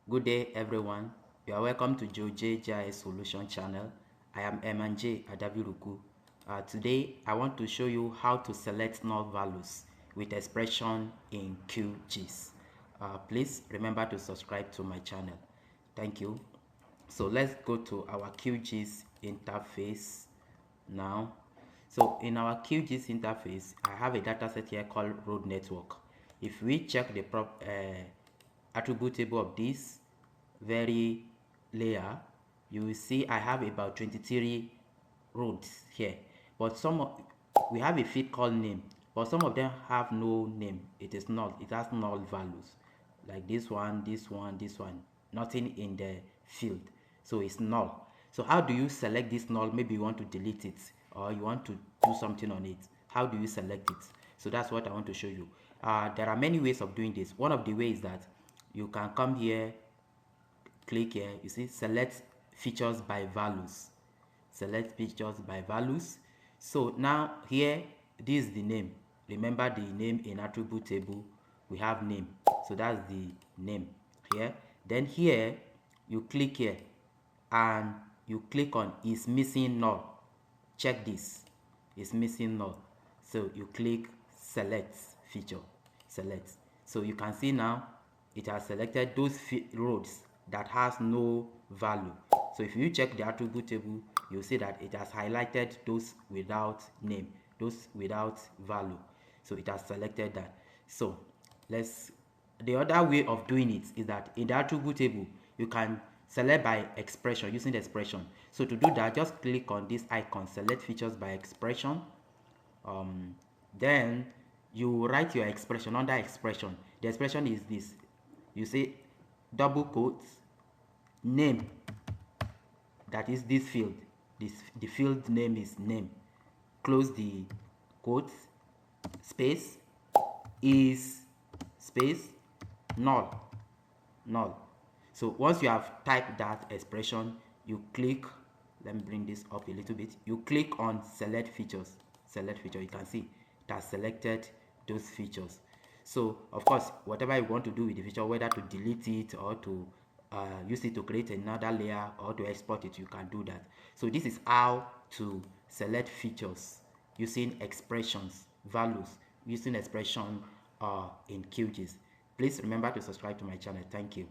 Good day, everyone. You are welcome to Geojay Solution channel. I am Emanje Adabiruku. Today, I want to show you how to select null values with expression in QGIS. Please remember to subscribe to my channel. Thank you. So let's go to our QGIS interface now. So in our QGIS interface, I have a dataset here called road network. If we check the attribute table of this very layer, you will see I have about 23 roads here, but we have a field called name, but some of them have no name. It is null. It has null values, like this one, this one, this one, nothing in the field, so it's null. So how do you select this null? Maybe you want to delete it or you want to do something on it. How do you select it? So that's what I want to show you. There are many ways of doing this. One of the ways that you can come here, click here, you see select features by values, select features by values. So now here, this is the name. Remember the name in attribute table, we have name, so that's the name here. Then here you click here and you click on is missing null. Check this, is missing null. So you click select feature, select. So you can see now it has selected those roads that has no value. So if you check the attribute table, you'll see that it has highlighted those without name, those without value. So it has selected that. So the other way of doing it is that in the attribute table, you can select by expression, using the expression. So to do that, just click on this icon, select features by expression. Then you write your expression. Under expression, the expression is this. You say double quotes, name, that is this field, the field name is name, close the quotes, space, is space, null. So once you have typed that expression, you click, let me bring this up a little bit, you click on select features. You can see it has selected those features. So of course, whatever you want to do with the feature, whether to delete it or to use it to create another layer or to export it, you can do that. So this is how to select features using expressions, values, using expression in QGIS. Please remember to subscribe to my channel. Thank you.